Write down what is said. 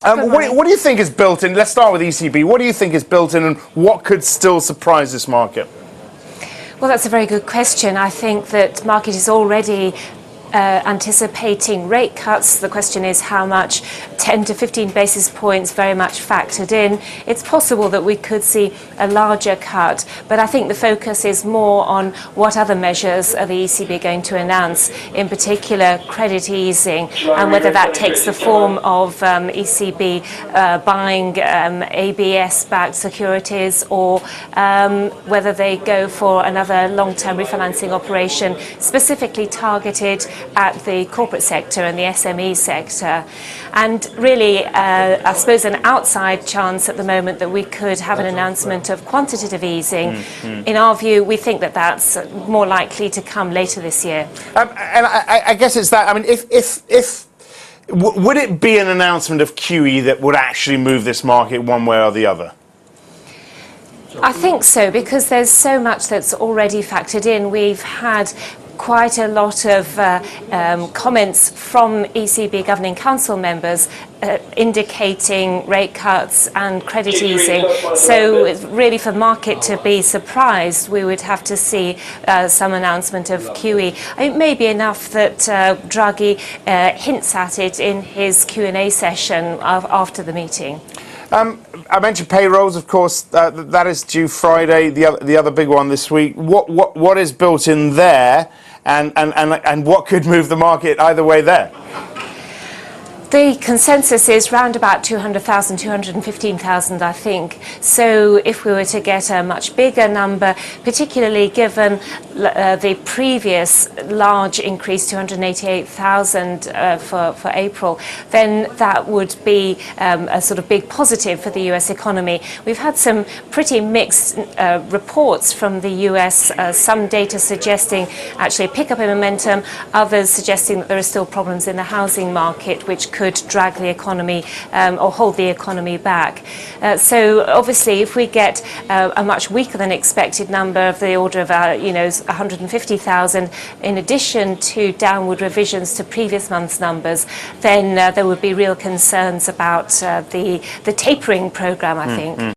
What do you think is built in? Let's start with ECB. What do you think is built in, and what could still surprise this market? Well, that's a very good question. I think that market is already anticipating rate cuts. The question is how much. 10 to 15 basis points very much factored in. It's possible that we could see a larger cut, but I think the focus is more on what other measures are the ECB going to announce, in particular credit easing, and whether that takes the form of ECB buying ABS-backed securities, or whether they go for another long-term refinancing operation specifically targeted at the corporate sector and the SME sector. And really, I suppose an outside chance at the moment that we could have an announcement of quantitative easing. In our view, we think that that's more likely to come later this year. And I guess it's that. I mean, would it be an announcement of QE that would actually move this market one way or the other? I think so, because there's so much that's already factored in. We've had quite a lot of comments from ECB Governing Council members indicating rate cuts and credit easing. So really, for the market to be surprised, we would have to see some announcement of QE. It may be enough that Draghi hints at it in his Q&A session after the meeting. I mentioned payrolls, of course. That is due Friday. The other big one this week. What is built in there, and what could move the market either way there? The consensus is round about 200,000, 215,000, I think. So if we were to get a much bigger number, particularly given the previous large increase, 288,000 for April, then that would be a sort of big positive for the US economy. We've had some pretty mixed reports from the US, some data suggesting actually a pickup in momentum, others suggesting that there are still problems in the housing market, which could drag the economy or hold the economy back. So obviously, if we get a much weaker than expected number of the order of 150,000, in addition to downward revisions to previous month's numbers, then there would be real concerns about the tapering program, I think.